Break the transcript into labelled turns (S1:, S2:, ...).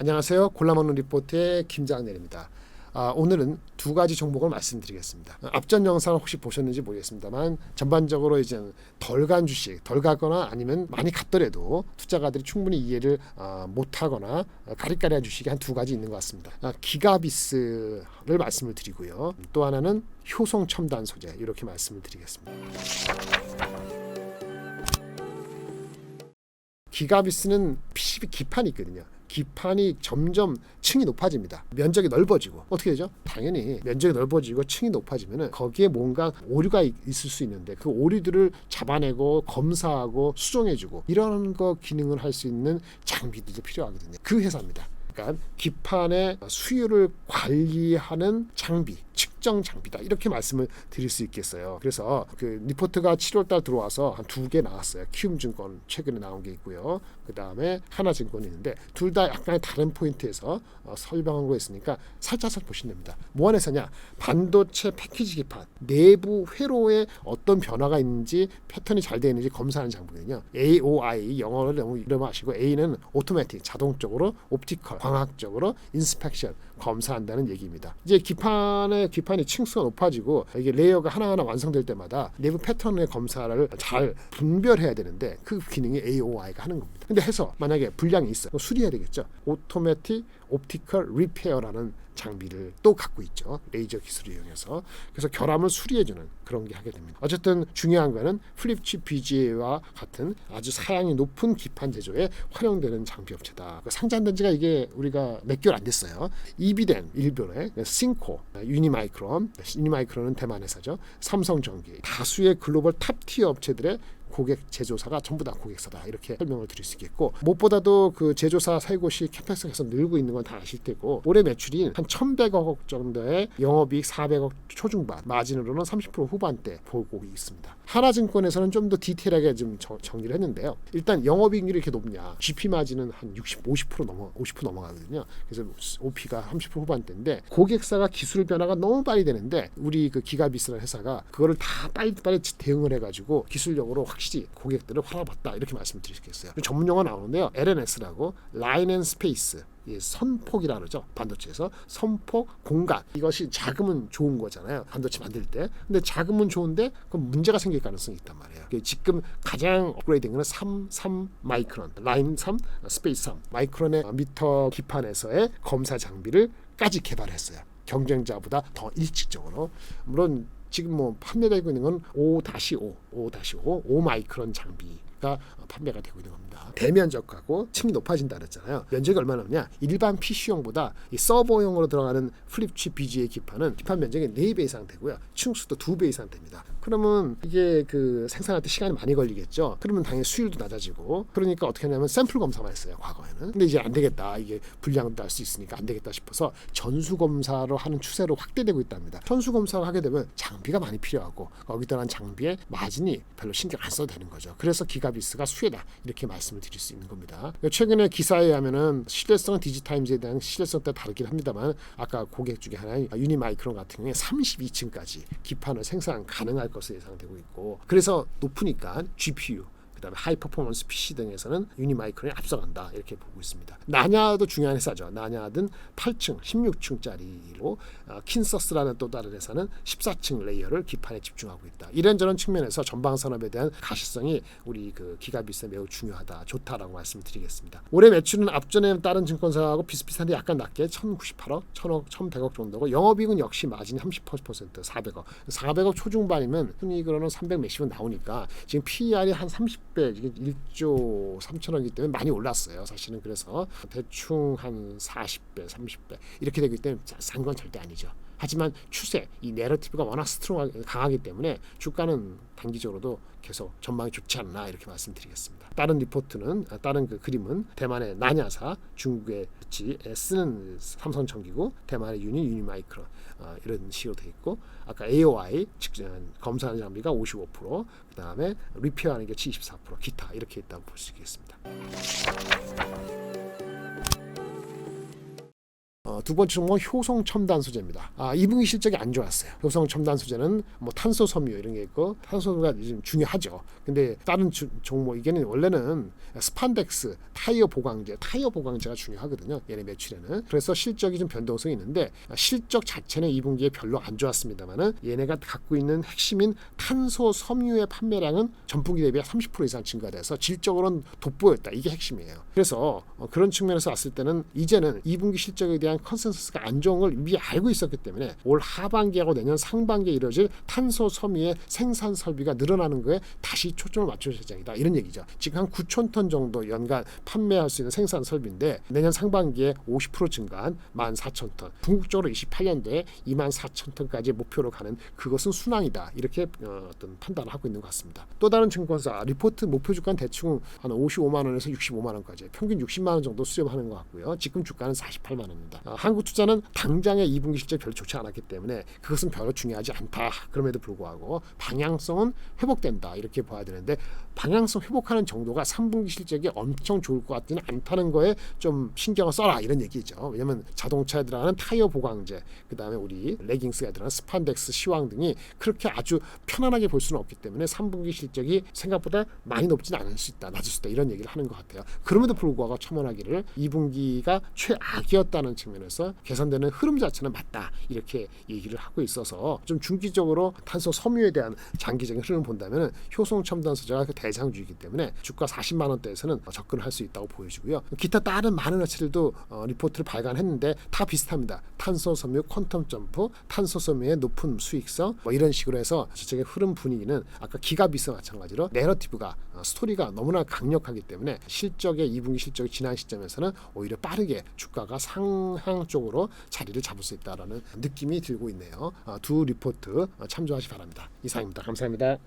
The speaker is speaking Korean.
S1: 안녕하세요. 골라먹는 리포트의 김장렬입니다. 오늘은 두 가지 종목을 말씀드리겠습니다. 앞전 영상을 혹시 보셨는지 모르겠습니다만 전반적으로 이제 덜 간 주식, 덜 가거나 아니면 많이 갔더라도 투자가들이 충분히 이해를 못하거나 까리까리한 주식이 한 두 가지 있는 것 같습니다. 기가비스를 말씀을 드리고요. 또 하나는 효성 첨단 소재 이렇게 말씀을 드리겠습니다. 기가비스는 PCB 기판이 있거든요. 기판이 점점 층이 높아집니다. 면적이 넓어지고 어떻게 되죠? 당연히 면적이 넓어지고 층이 높아지면 거기에 뭔가 오류가 있을 수 있는데 그 오류들을 잡아내고 검사하고 수정해주고 이런 거 기능을 할 수 있는 장비들도 필요하거든요. 그 회사입니다. 그러니까 기판의 수율을 관리하는 장비, 측정 장비다 이렇게 말씀을 드릴 수 있겠어요. 그래서 그 리포트가 7월달 들어와서 한 2개 나왔어요. 키움증권 최근에 나온 게 있고요. 그 다음에 하나증권이 있는데 둘 다 약간의 다른 포인트에서 설명한 거 있으니까 살짝 보시면 됩니다. 뭐 안에서냐? 반도체 패키지 기판 내부 회로에 어떤 변화가 있는지 패턴이 잘 되어 있는지 검사하는 장비거든요. AOI 영어를 너무 이름하시고 A는 오토매틱 자동적으로, 옵티컬 광학적으로 인스펙션 검사한다는 얘기입니다. 이제 기판이 층수가 높아지고 이게 레이어가 하나하나 완성될 때마다 내부 패턴의 검사를 잘 분별해야 되는데 그 기능이 AOI가 하는 겁니다. 근데 해서 만약에 불량이 있어 수리해야 되겠죠. 오토매틱 옵티컬 리페어라는 장비를 또 갖고 있죠. 레이저 기술을 이용해서. 그래서 결함을 수리해주는 그런 게 하게 됩니다. 어쨌든 중요한 거는 플립칩 BGA와 같은 아주 사양이 높은 기판 제조에 활용되는 장비 업체다. 상장된 지가 이게 우리가 몇 개월 안 됐어요. 이비덴 일본의 싱코, 유니마이크론은 대만 회사죠. 삼성전기, 다수의 글로벌 탑티어 업체들의 고객 제조사가 전부 다 고객사다 이렇게 설명을 드릴 수 있겠고 무엇보다도 그 제조사 세 곳이 캐펙스가 계속 늘고 있는 건 다 아실 테고 올해 매출이 한 1,100억 정도의 영업이익 400억 초중반 마진으로는 30% 후반대 보고 있습니다. 하나증권에서는 좀 더 디테일하게 좀 정리를 했는데요. 일단 영업이익률이 이렇게 높냐? GP 마진은 한 50% 넘어가거든요. 그래서 OP가 30% 후반대인데 고객사가 기술 변화가 너무 빨리 되는데 우리 그 기가비스라는 회사가 그거를 다 빨리 대응을 해가지고 기술력으로 확실히 고객들을 활아봤다 이렇게 말씀드리겠어요. 전문 용어 나오는데요. LNS라고 라인 앤 스페이스 선폭이라 그러죠. 반도체에서 선폭 공간 이것이 작으면 좋은 거잖아요. 반도체 만들 때. 근데 작으면 좋은데 그럼 문제가 생길 가능성이 있단 말이에요. 지금 가장 업그레이드된 거는 3 마이크론, 라인 3, 스페이스 3 마이크론의 미터 기판에서의 검사 장비를까지 개발했어요. 경쟁자보다 더 일찍적으로. 물론 지금 뭐 판매되고 있는 건 5-5 마이크론 장비가 판매가 되고 있는 겁니다. 대면적하고 층이 높아진다 그랬잖아요. 면적이 얼마나 되냐? 일반 PC용보다 이 서버용으로 들어가는 플립칩 BGA 기판은 기판 면적이 4배 이상 되고요. 층수도 2배 이상 됩니다. 그러면 이게 그 생산할 때 시간이 많이 걸리겠죠. 그러면 당연히 수율도 낮아지고 그러니까 어떻게 하냐면 샘플 검사만 했어요. 과거에는. 근데 이제 안 되겠다. 이게 불량도 날 수 있으니까 안 되겠다 싶어서 전수 검사로 하는 추세로 확대되고 있답니다. 전수 검사를 하게 되면 장비가 많이 필요하고 거기에 따른 장비의 마진이 별로 신경 안 써도 되는 거죠. 그래서 기가비스가 수혜다 이렇게 말씀을 드릴 수 있는 겁니다. 최근에 기사에 하면은 신뢰성 디지타임즈에 대한 신뢰성 때 다르긴 합니다만 아까 고객 중에 하나인 유니마이크론 같은 경우에 32층까지 기판을 생산 가능할 것으로 예상되고 있고 그래서 높으니까 GPU 그다음에 하이 퍼포먼스 PC 등에서는 유니마이크론이 앞서간다 이렇게 보고 있습니다. 나냐도 중요한 회사죠. 나냐는 8층, 16층짜리로 킨서스라는 또 다른 회사는 14층 레이어를 기판에 집중하고 있다. 이런저런 측면에서 전방 산업에 대한 가시성이 우리 그 기가비스에 매우 중요하다, 좋다라고 말씀을 드리겠습니다. 올해 매출은 앞전에 다른 증권사하고 비슷비슷한데 약간 낮게 1,098억, 1,000억, 1,100억 정도고 영업이익은 역시 마진이 30%, 400억 초중반이면 순이익으로는 300 몇십은 나오니까 지금 PER이 한 30배, 이게 1조 3천억이기 때문에 많이 올랐어요. 사실은 그래서 대충 한 40배, 30배 이렇게 되기 때문에 싼 건 절대 아니죠. 하지만 추세, 이 내러티브가 워낙 강하기 때문에 주가는 단기적으로도 계속 전망이 좋지 않나 이렇게 말씀드리겠습니다. 다른 리포트는 다른 그 그림은 대만의 나냐사, 중국의 쓰는 삼성전기고 대만의 유니마이크론 이런 식으로 돼 있고 아까 AOI 검사하는 장비가 55%, 그 다음에 리페어하는 게 24%, 기타 이렇게 있다고 볼 수 있겠습니다. 두 번째 종목은 효성 첨단 소재입니다. 2분기 실적이 안 좋았어요. 효성 첨단 소재는 뭐 탄소 섬유 이런 게 있고 탄소 섬유가 좀 중요하죠. 근데 다른 종목 이게는 원래는 스판덱스, 타이어 보강제가 중요하거든요. 얘네 매출에는. 그래서 실적이 좀 변동성이 있는데 실적 자체는 2분기에 별로 안 좋았습니다만은 얘네가 갖고 있는 핵심인 탄소 섬유의 판매량은 전분기 대비 30% 이상 증가돼서 질적으로는 돋보였다. 이게 핵심이에요. 그래서 그런 측면에서 봤을 때는 이제는 2분기 실적에 대한 컨센서스가 안 좋은 걸 미리 알고 있었기 때문에 올 하반기하고 내년 상반기에 이뤄질 탄소 섬유의 생산 설비가 늘어나는 거에 다시 초점을 맞출 예정이다. 이런 얘기죠. 지금 한 9천 톤 정도 연간 판매할 수 있는 생산 설비인데 내년 상반기에 50% 증가한 14,000톤. 궁극적으로 28년도에 24,000톤까지 목표로 가는 그것은 순항이다. 이렇게 어떤 판단을 하고 있는 것 같습니다. 또 다른 증권사 리포트 목표 주가는 대충 한 55만 원에서 65만 원까지 평균 60만 원 정도 수렴하는 것 같고요. 지금 주가는 48만 원입니다. 한국투자는 당장의 2분기 실적 별로 좋지 않았기 때문에 그것은 별로 중요하지 않다. 그럼에도 불구하고 방향성은 회복된다. 이렇게 봐야 되는데 방향성 회복하는 정도가 3분기 실적이 엄청 좋을 것 같지는 않다는 거에 좀 신경을 써라 이런 얘기죠. 왜냐하면 자동차에 들어가는 타이어 보강제, 그 다음에 우리 레깅스에 들어가는 스판덱스, 시황 등이 그렇게 아주 편안하게 볼 수는 없기 때문에 3분기 실적이 생각보다 많이 높지는 않을 수 있다, 낮을 수 있다 이런 얘기를 하는 것 같아요. 그럼에도 불구하고 첨언하기를 2분기가 최악이었다는 측면에서 개선되는 흐름 자체는 맞다 이렇게 얘기를 하고 있어서 좀 중기적으로 탄소 섬유에 대한 장기적인 흐름을 본다면 효성 첨단 소재가 그 대장주이기 때문에 주가 40만 원대에서는 접근할 수 있다고 보여지고요. 기타 다른 많은 업체들도 리포트를 발간했는데 다 비슷합니다. 탄소 섬유 퀀텀 점프, 탄소 섬유의 높은 수익성 뭐 이런 식으로 해서 전체적인 흐름 분위기는 아까 기가비스와 마찬가지로 내러티브가 스토리가 너무나 강력하기 때문에 실적의 2분기 실적이 지난 시점에서는 오히려 빠르게 주가가 상향 쪽으로 자리를 잡을 수 있다라는 느낌이 들고 있네요. 두 리포트 참조하시 바랍니다. 이상입니다. 감사합니다.